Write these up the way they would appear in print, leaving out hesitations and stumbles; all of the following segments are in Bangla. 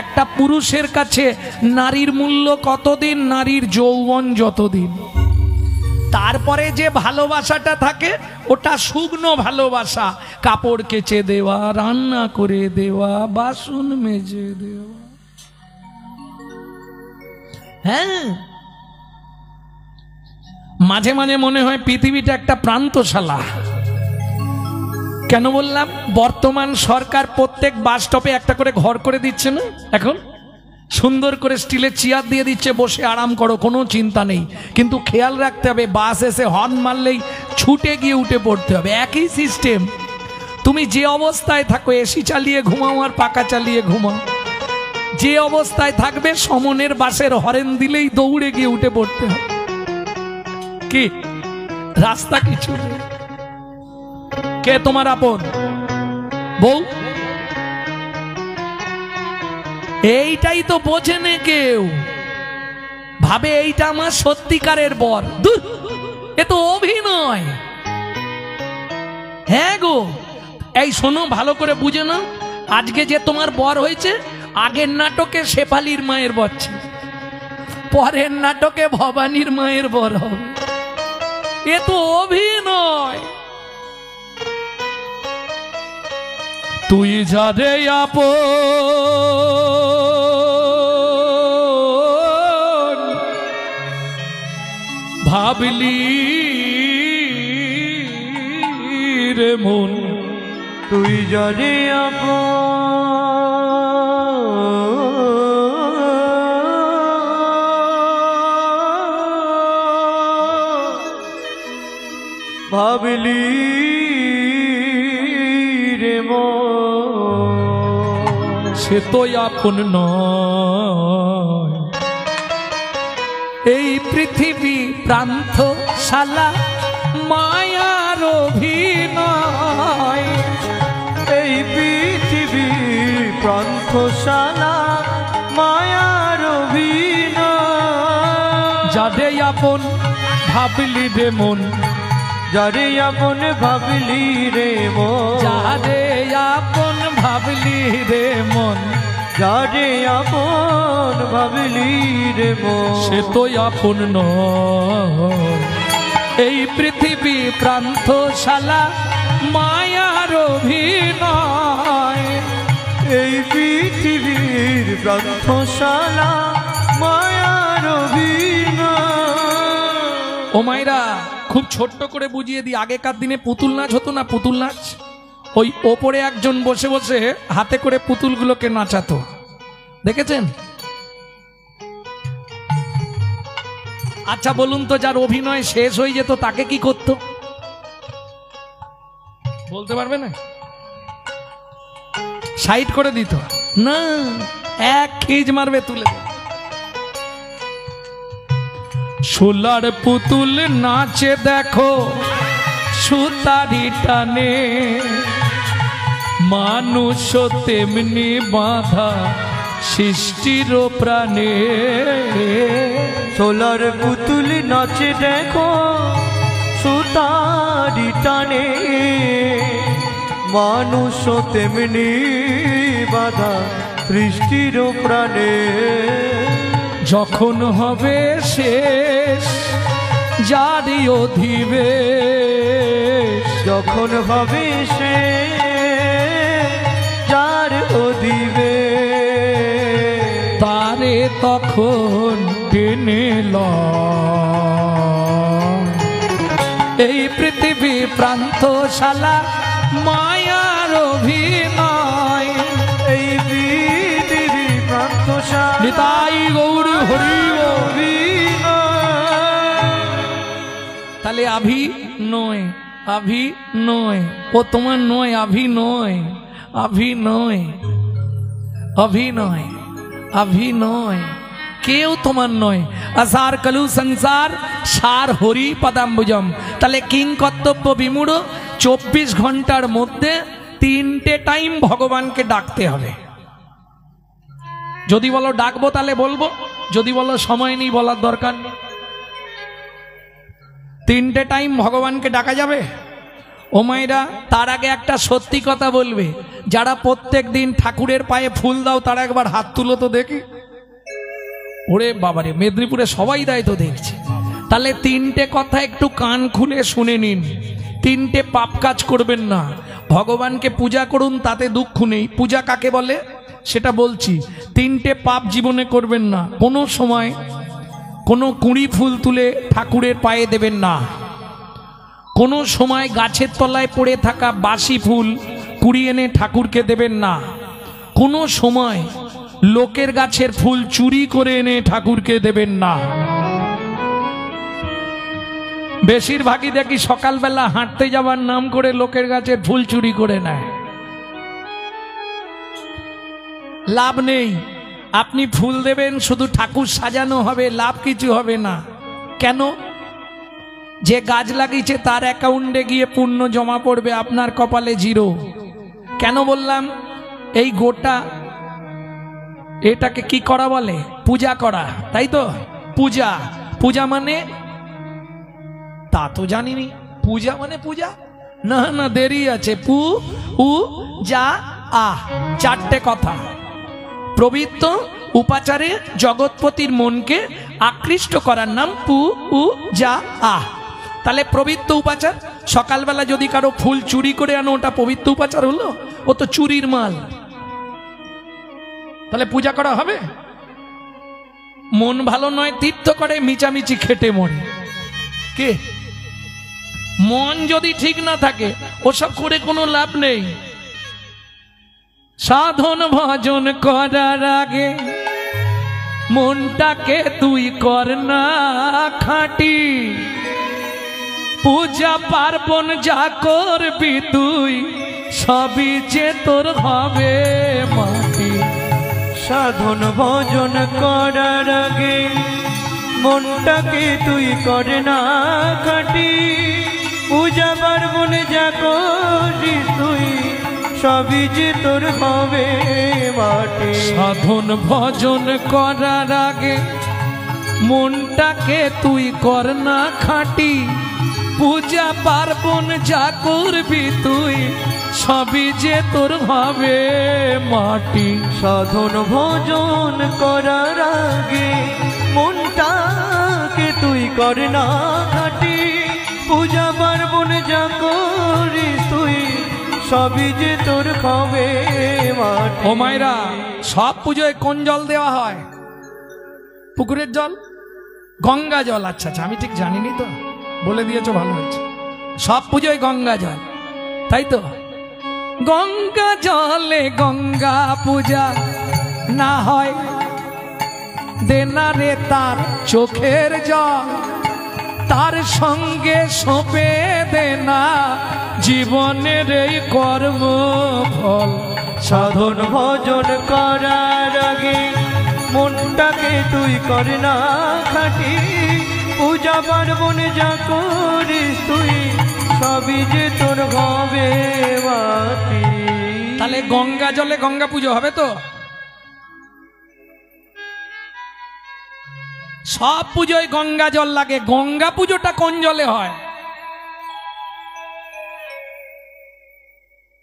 একটা পুরুষের কাছে নারীর মূল্য কতদিন? নারীর যৌবন যতদিন। তারপরে যে ভালোবাসাটা থাকে ওটা শুকনো ভালোবাসা, কাপড় কেচে দেওয়া, রান্না করে দেওয়া, বাসন মেজে দেওয়া। হ্যাঁ, মাঝে মাঝে মনে হয় পৃথিবীটা একটা প্রান্তশালা। কেন বললাম? বর্তমান সরকার প্রত্যেক বাস স্টপে একটা করে ঘর করে দিচ্ছে না, এখন সুন্দর করে স্টিলের চেয়ার দিয়ে দিচ্ছে, বসে আরাম করো, কোনো চিন্তা নেই। কিন্তু খেয়াল রাখতে হবে, বাস এসে হর্ন মারলেই ছুটে গিয়ে উঠে পড়তে হবে। একই সিস্টেম। তুমি যে অবস্থায় থাকো, এসি চালিয়ে ঘুমাও আর পাকা চালিয়ে ঘুমাও, যে অবস্থায় থাকবে সমনের বাসের হরেন দিলেই দৌড়ে গিয়ে উঠে পড়তে হবে। কি রাস্তা কিছু নেই। কে তোমার আপন? বউ? এইটাই তো বোঝে না কেউ, ভাবে এইটা আমার সত্যিকারের বর। দূর, এ তো অভিনয়। হ্যাঁ গো, এই শোনো, ভালো করে বুঝে নাও, আজকে যে তোমার বর হয়েছে, আগের নাটকে শেফালির মায়ের বর ছিল, পরের নাটকে ভবানীর মায়ের বর হবে। এ তো অভিনয়। তুই যারে আপন ভাবলি রে মন, তুই যারে ভাবলি রে মন, সে তো আপন নয়। এই পৃথিবী প্রান্তশালা, মায়ার অভিনয়। এই পৃথিবী প্রান্তশালা, মায়ার অভিনয়। যারে আপন ভাবলি রে মন, যারে আপন ভাবলি রে মন, যারে আপন ভাবলি রে মন, যারে আপন ভাবলি রে মন, সে তো আপন নয়। এই পৃথিবী প্রান্তশালা, মায়ার অভিনয়। এই পৃথিবীর প্রান্তশালা, মায়ার অভিনয়। ও মাইরা, খুব ছোট্ট করে বুঝিয়ে দিই, আগেকার দিনে পুতুল নাচ হতো না? পুতুল নাচ, ওই ওপরে একজন বসে বসে হাতে করে পুতুলগুলোকে নাচাতো, দেখেছেন? আচ্ছা বলুন তো, যার অভিনয় শেষ হয়ে যেত তাকে কি করতো? বলতে পারবে না? সাইড করে দিত না, এক খিজ মারবে, তুলে দেবে। সোলার পুতুল নাচে দেখো সুতারি টানে, মানুষ তেমনি বাঁধা সৃষ্টির প্রাণে। সোলার পুতুল নাচে দেখো সুতারি টানে, মানুষ তেমনি বাঁধা সৃষ্টির প্রাণে। যখন হবে শেষ জারি অধিবেশ, যখন হবে শেষ যার অধিবেশ, তারে তখন টেনে লয়। এই পৃথিবী প্রান্তশালা, মায়ার অভিনয়। এই পৃথিবী প্রান্তশালা, নিতাই গৌর হরি অভিনয়। তাহলে আভি নয়, আভি নয়, ও তোমার নয়, আভি নয়, আভি নয়, অভিনয়, অভিনয়, কেউ তোমার নয়। আসার কলু সংসার সার হরি পদাম্বুজম। তাহলে কিং কর্তব্য বিমূঢ়, 24 ঘন্টার মধ্যে 3টে টাইম ভগবানকে ডাকতে হবে। যদি বলো ডাকবো তাহলে বলবো, যদি বলো সময় নেই বলার দরকার নেই। 3টে টাইম ভগবানকে ডাকা যাবে। ও মায়েরা, তার আগে একটা সত্যি কথা বলবে, যারা প্রত্যেক দিন ঠাকুরের পায়ে ফুল দাও তারা একবার হাত তুলো তো দেখি। ওরে বাবারে, মেদিনীপুরে সবাই দেয় তো দেখছি। তাহলে তিনটে কথা একটু কান খুলে শুনে নিন। তিনটে পাপ কাজ করবেন না। ভগবানকে পূজা করুন, তাতে দুঃখ নেই। পূজা কাকে বলে সেটা বলছি। তিনটে পাপ জীবনে করবেন না। কোনো সময় কোনো কুঁড়ি ফুল তুলে ঠাকুরের পায়ে দেবেন না। কোনো সময় গাছের তলায় পড়ে থাকা বাসি ফুল কুড়িয়ে এনে ঠাকুরকে দেবেন না। কোনো সময় লোকের গাছের ফুল চুরি করে এনে ঠাকুরকে দেবেন না। বেশিরভাগই দেখি সকালবেলা হাঁটতে যাবার নাম করে লোকের গাছের ফুল চুরি করে নেয়। লাভ নেই। আপনি ফুল দেবেন, শুধু ঠাকুর সাজানো হবে, লাভ কিছু হবে না। কেন? যে গাছ লাগিয়েছে তার অ্যাকাউন্টে গিয়ে পুণ্য জমা পড়বে, আপনার কপালে জিরো। কেন বললাম? এই গোটা এটাকে কি করা বলে? পূজা করা, তাই তো? পূজা। পূজা মানে তা তো জানিনি। পূজা মানে পূজা? না না, দেরি আছে। পু উ যা আ, চারটে কথা। পবিত্র উপাচারে জগৎপতির মনকে আকৃষ্ট করার নাম পু উ যা আ। তাহলে পবিত্র উপাচার, সকালবেলা যদি কারো ফুল চুরি করে আনো ওটা পবিত্র উপাচার হলো? ও তো চুরির মাল। তাহলে পূজা করা হবে? মন ভালো নয় তীর্থ করে, মিচামিচি খেটে মরে। কে? মন যদি ঠিক না থাকে ওসব করে কোনো লাভ নেই। সাধন ভজন করার আগে মনটাকে তুই কর না খাঁটি। পূজা পার্বণ যা করবি তুই সবই যে তোর হবে মাটি। সাধন ভজন করার আগে মনটাকে তুই কর না খাঁটি। পূজা পার্বণ যা করিস তুই সবই যে তোর হবে মাটি। সাধন ভজন করার আগে মনটাকে তুই কর না খাঁটি। পূজা পার্বণ যা করবি তুই সবই যে তোর হবে মাটি। সাধন ভজন করার আগে মনটাকে তুই কর না খাঁটি। পূজা পার্বণ যা করিস তুই সবই যে তোর হবে মাটি। ও মায়েরা, সব পুজোয় কোন জল দেওয়া হয়? পুকুরের জল, গঙ্গা জল। আচ্ছা আচ্ছা, আমি ঠিক জানিনি তো, বলে দিয়েছো, ভালো হয়েছে। সব পুজোয় গঙ্গা জল, তাই তো? গঙ্গা জলে গঙ্গা পূজা না হয় দেনা রে তার চোখের জল। তার সঙ্গে সঁপে দেনা জীবনের এই কর্ম ফল। সাধন ভজন করার আগে মনটাকে তুই কর না খাঁটি। পূজা পার্বণ যা করিস তুই সবই যে তোর হবে মাটি। তাহলে গঙ্গা জলে গঙ্গা পুজো হবে তো? সব পুজোয় গঙ্গা জল লাগে। গঙ্গা পুজোটা কোন জলে হয়?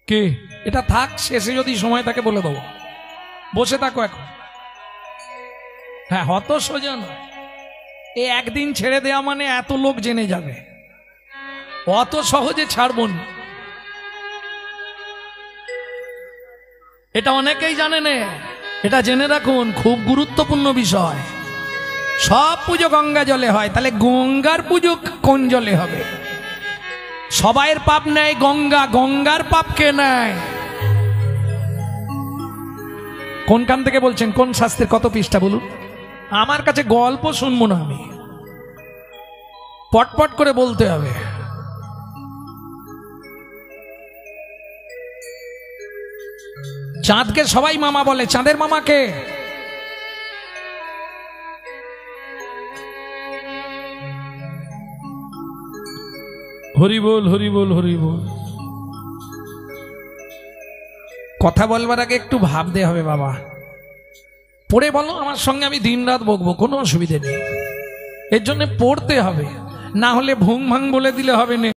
কে? এটা থাক, শেষে যদি সময় থাকে বলে দেবো। বসে থাকো এখন। হ্যাঁ, হত সোজা নয়। এই একদিন ছেড়ে দেওয়া মানে এত লোক জেনে যাবে, অত সহজে ছাড়বো না। এটা অনেকেই জানে না, এটা জেনে রাখুন, খুব গুরুত্বপূর্ণ বিষয়। সব পুজো গঙ্গা জলে হয়, তাহলে গঙ্গার পুজো কোন জলে হবে? সবাইয়ের পাপ নেয় গঙ্গা, গঙ্গার পাপ কে নেয়? কোনখান থেকে বলছেন? কোন শাস্ত্রের কত পৃষ্ঠা বলুন? আমার কাছে গল্প শুনবো না আমি, পটপট করে বলতে হবে। চাঁদকে সবাই মামা বলে, চাঁদের মামাকে? হরি বল, হরি বল, হরি বল। কথা বলবার আগে একটু ভাবতে হবে বাবা। পড়ে বলো আমার সঙ্গে, আমি দিন রাত বকবো, কোনো অসুবিধে নেই। এর জন্য পড়তে হবে, না হলে ভুং ভাং বলে দিলে হবে না।